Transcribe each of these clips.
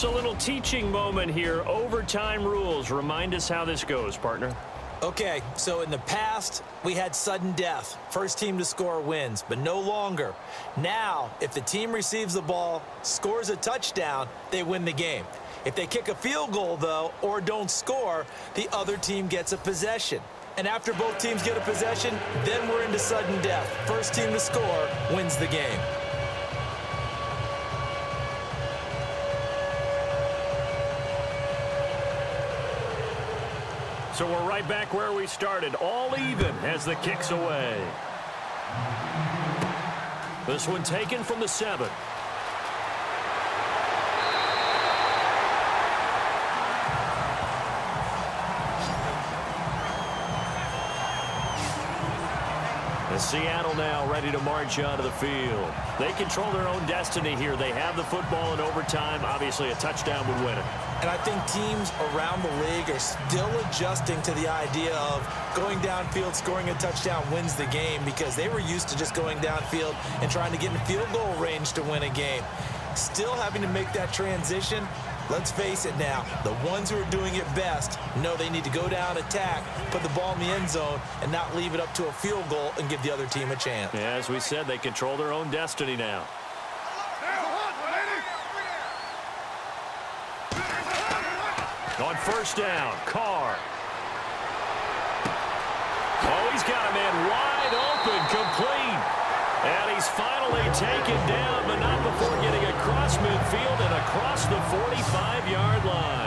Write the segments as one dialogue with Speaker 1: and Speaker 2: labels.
Speaker 1: It's a little teaching moment here. Overtime rules. Remind us how this goes, partner.
Speaker 2: Okay, so in the past, we had sudden death. First team to score wins, but no longer. Now, if the team receives the ball, scores a touchdown, they win the game. If they kick a field goal, though, or don't score, the other team gets a possession. And after both teams get a possession, then we're into sudden death. First team to score wins the game.
Speaker 1: So we're right back where we started, all even as the kick's away. This one taken from the 7. Seattle now ready to march onto the field. They control their own destiny here. They have the football in overtime. Obviously, a touchdown would win it.
Speaker 2: And I think teams around the league are still adjusting to the idea of going downfield, scoring a touchdown wins the game, because they were used to just going downfield and trying to get in field goal range to win a game. Still having to make that transition. Let's face it now, the ones who are doing it best know they need to go down, attack, put the ball in the end zone, and not leave it up to a field goal and give the other team a chance.
Speaker 1: Yeah, as we said, they control their own destiny now. On first down, Carr. Oh, he's got a man wide open, complete. And he's finally taken down, but not before getting across midfield and across the 45-yard line.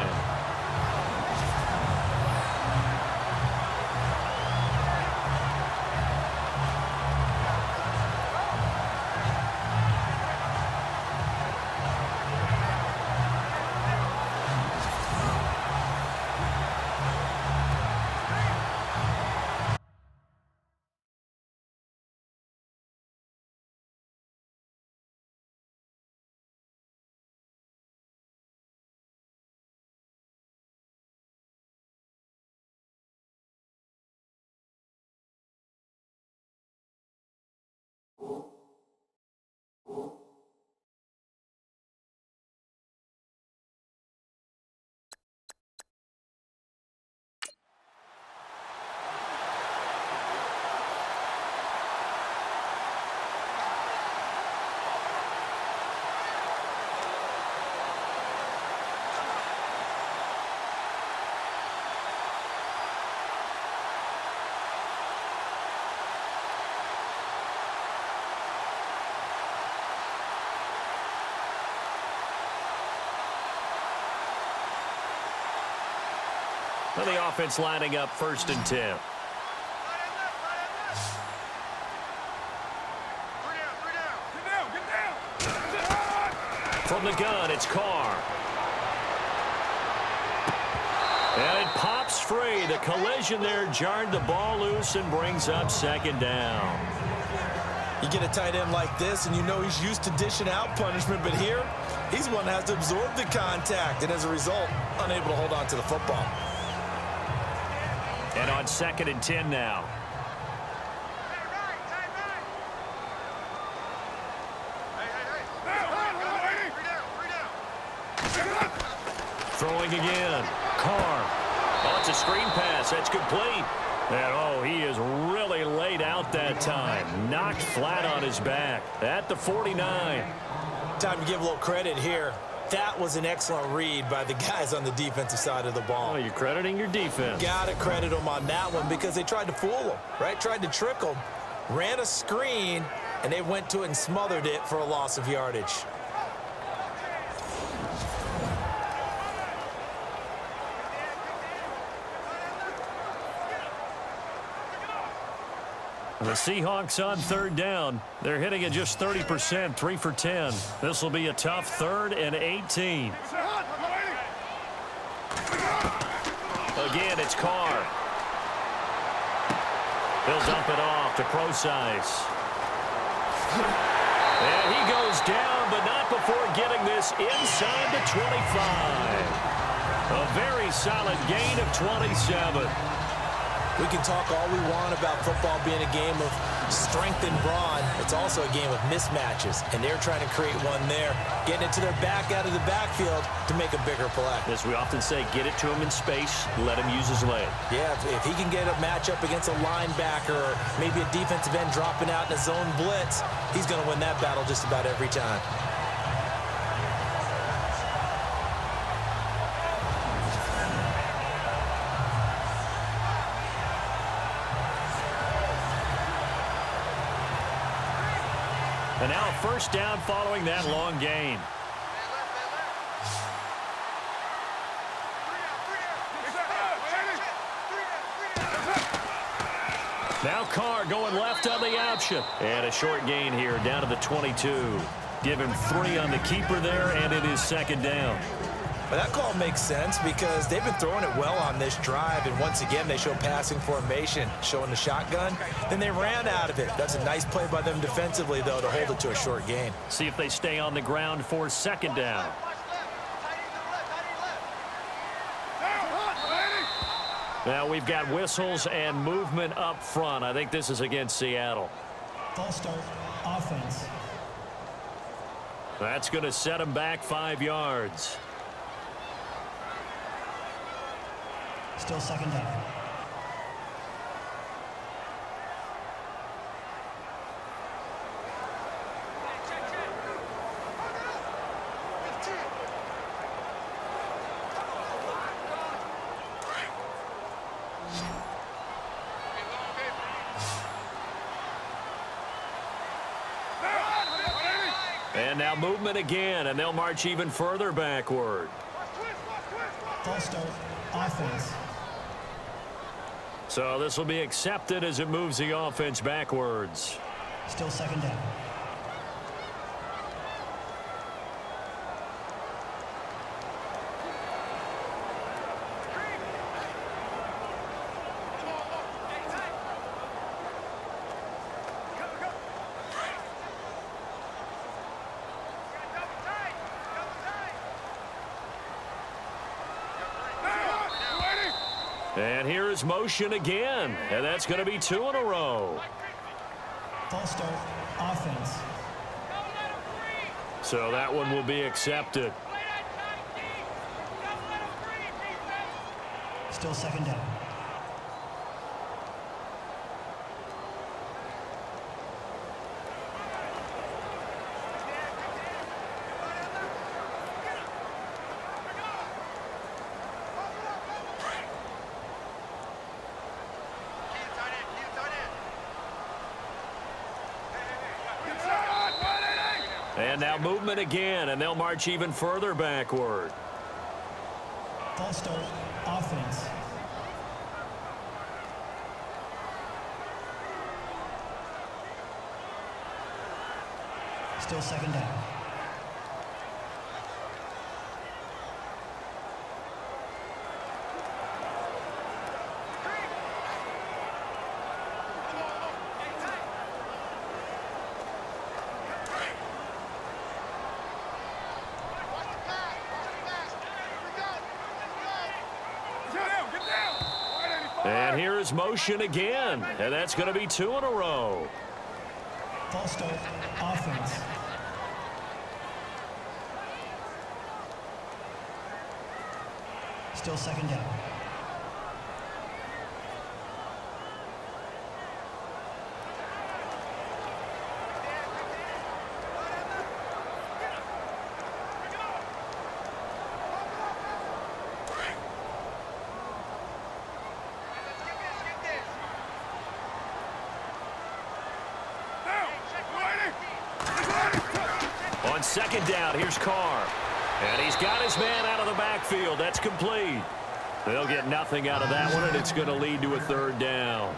Speaker 1: Well, the offense lining up 1st and 10. From the gun, it's Carr. And it pops free. The collision there jarred the ball loose and brings up 2nd down.
Speaker 2: You get a tight end like this, and you know he's used to dishing out punishment, but here, he's one that has to absorb the contact, and as a result, unable to hold on to the football.
Speaker 1: And on 2nd and 10 now. Throwing again. Carr. Oh, it's a screen pass. That's complete. And, oh, he is really laid out that time. Knocked flat on his back at the 49.
Speaker 2: Time to give a little credit here. That was an excellent read by the guys on the defensive side of the ball.
Speaker 1: Oh, you're crediting your defense.
Speaker 2: Got to credit them on that one because they tried to fool them, right? Tried to trick them, ran a screen, and they went to it and smothered it for a loss of yardage.
Speaker 1: The Seahawks on 3rd down. They're hitting at just 30%, 3 for 10. This will be a tough 3rd and 18. Again, it's Carr. He'll dump it off to Procise. And he goes down, but not before getting this inside the 25. A very solid gain of 27.
Speaker 2: We can talk all we want about football being a game of strength and brawn. It's also a game of mismatches, and they're trying to create one there, getting it to their back out of the backfield to make a bigger play.
Speaker 1: As we often say, get it to him in space, let him use his leg.
Speaker 2: Yeah, if he can get a matchup against a linebacker or maybe a defensive end dropping out in a zone blitz, he's going to win that battle just about every time.
Speaker 1: And now first down following that long gain. Now Carr going left on the option. And a short gain here down to the 22. Give him 3 on the keeper there, and it is second down.
Speaker 2: Well, that call makes sense because they've been throwing it well on this drive, and once again they show passing formation, showing the shotgun. Then they ran out of it. That's a nice play by them defensively, though, to hold it to a short gain.
Speaker 1: See if they stay on the ground for second down. Now we've got whistles and movement up front. I think this is against Seattle.
Speaker 3: False start, offense.
Speaker 1: That's going to set them back 5 yards.
Speaker 3: Still second down.
Speaker 1: And now movement again, and they'll march even further backward.
Speaker 3: False start, offense.
Speaker 1: So this will be accepted as it moves the offense backwards.
Speaker 3: Still second down.
Speaker 1: And here is motion again, and that's going to be 2 in a row.
Speaker 3: False start, offense.
Speaker 1: So that one will be accepted.
Speaker 3: Still second down.
Speaker 1: And now movement again, and they'll march even further backward.
Speaker 3: False start, offense. Still second down.
Speaker 1: And here is motion again, and that's going to be 2 in a row.
Speaker 3: False start, offense. Still second down.
Speaker 1: On second down, here's Carr. And he's got his man out of the backfield. That's complete. They'll get nothing out of that one, and it's going to lead to a third down.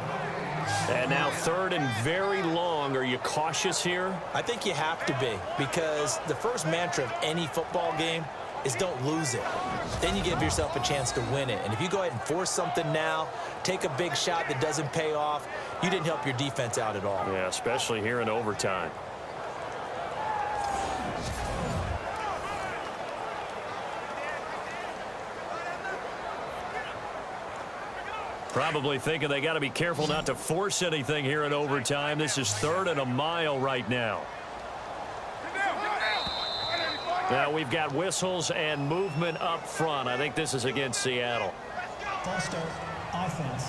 Speaker 1: And now third and very long. Are you cautious here?
Speaker 2: I think you have to be, because the first mantra of any football game is don't lose it. Then you give yourself a chance to win it. And if you go ahead and force something now, take a big shot that doesn't pay off, you didn't help your defense out at all.
Speaker 1: Yeah, especially here in overtime. Probably thinking they got to be careful not to force anything here in overtime. This is 3rd and a mile right now. Now we've got whistles and movement up front. I think this is against Seattle.
Speaker 3: False start, offense.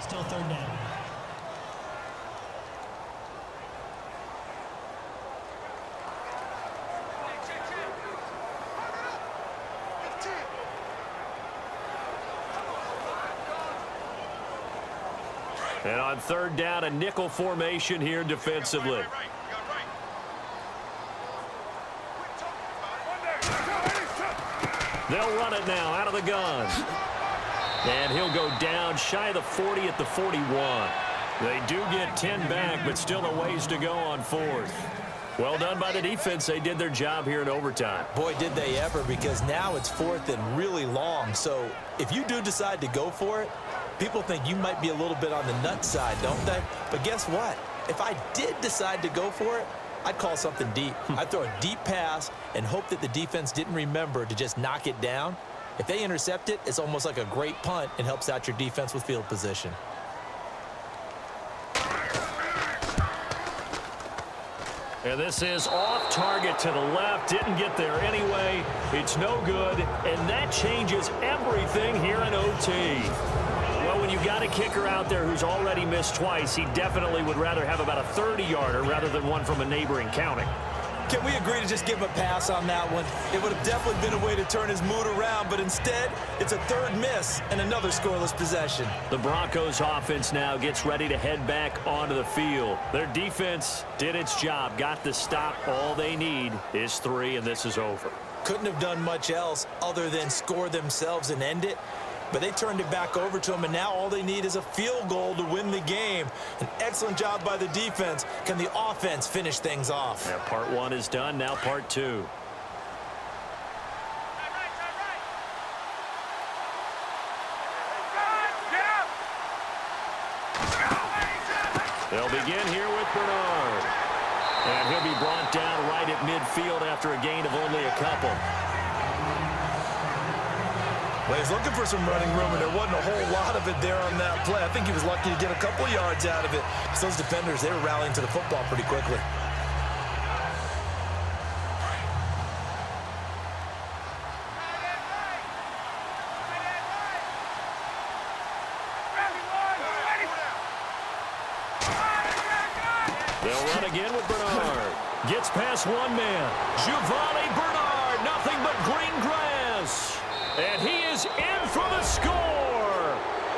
Speaker 3: Still 3rd down.
Speaker 1: And on 3rd down, a nickel formation here defensively. They'll run it now out of the gun. And he'll go down shy of the 40 at the 41. They do get 10 back, but still a ways to go on 4th. Well done by the defense. They did their job here in overtime.
Speaker 2: Boy, did they ever, because now it's 4th and really long. So if you do decide to go for it, people think you might be a little bit on the nut side, don't they? But guess what? If I did decide to go for it, I'd call something deep. I'd throw a deep pass and hope that the defense didn't remember to just knock it down. If they intercept it, it's almost like a great punt. It helps out your defense with field position.
Speaker 1: And this is off target to the left. Didn't get there anyway. It's no good. And that changes everything here in OT. Well, when you've got a kicker out there who's already missed twice, he definitely would rather have about a 30-yarder rather than one from a neighboring county.
Speaker 2: Can we agree to just give him a pass on that one? It would have definitely been a way to turn his mood around, but instead, it's a 3rd miss and another scoreless possession.
Speaker 1: The Broncos offense now gets ready to head back onto the field. Their defense did its job, got the stop. All they need is 3, and this is over.
Speaker 2: Couldn't have done much else other than score themselves and end it. But they turned it back over to him, and now all they need is a field goal to win the game. An excellent job by the defense. Can the offense finish things off?
Speaker 1: Yeah, part 1 is done. Now part 2. They'll begin here with Bernard. And he'll be brought down right at midfield after a gain of only a couple.
Speaker 2: Well, he's looking for some running room, and there wasn't a whole lot of it there on that play. I think he was lucky to get a couple yards out of it. So those defenders, they were rallying to the football pretty quickly.
Speaker 1: They'll run again with Bernard. Gets past one man. Giovanni Bernard, nothing but green grass. And he is in for the score.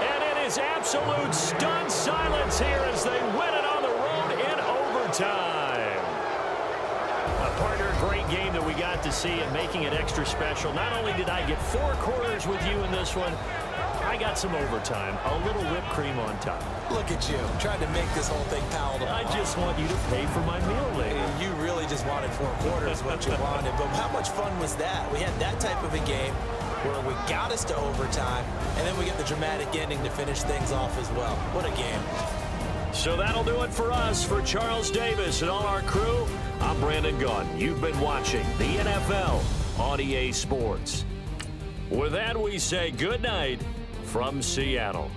Speaker 1: And it is absolute stunned silence here as they win it on the road in overtime. Partner, great game that we got to see and making it extra special. Not only did I get 4 quarters with you in this one, I got some overtime, a little whipped cream on top.
Speaker 2: Look at you, trying to make this whole thing palatable.
Speaker 1: I just want you to pay for my meal later.
Speaker 2: You really just wanted 4 quarters, what you wanted. But how much fun was that? We had that type of a game where we got us to overtime, and then we get the dramatic ending to finish things off as well. What a game.
Speaker 1: So that'll do it for us. For Charles Davis and all our crew, I'm Brandon Gunn. You've been watching the NFL on EA Sports. With that, we say good night from Seattle.